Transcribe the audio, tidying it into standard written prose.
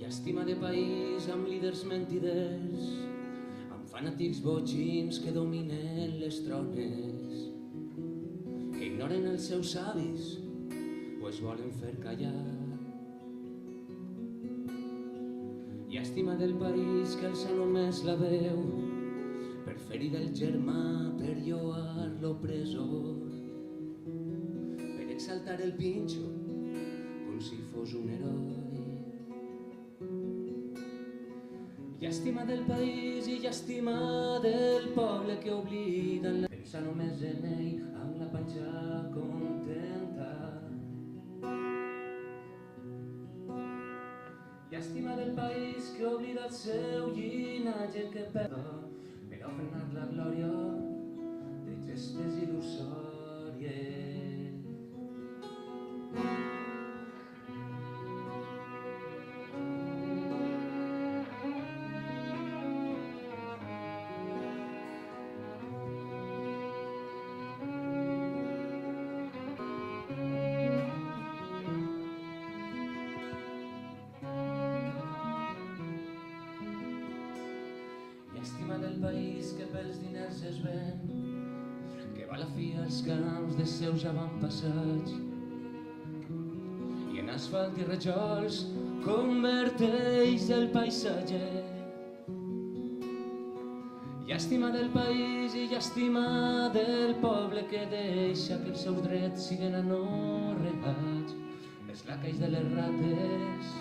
Llàstima de país amb líders mentiders, amb fanàtics botxins que dominen les trones, que ignoren els seus avis o es volen fer callar. Llàstima del país que alça només la veu per ferir el germà, per lloar l'opressor, per exaltar el pinxo com si fos un heroi. Llàstima del país i llàstima del poble que oblida pensar només en ell amb la panxa contenta. Llàstima del país que oblida el seu llinatge que perda per ofrenar la glòria de gestes il·lusòries. Llàstima del país que pels diners es ven, que va a la fi als camps de seus avantpassats i en asfalt i rajols converteix el paisatge. Llàstima del país i llàstima del poble que deixa que els seus drets siguen anorreats, els lacais de les rates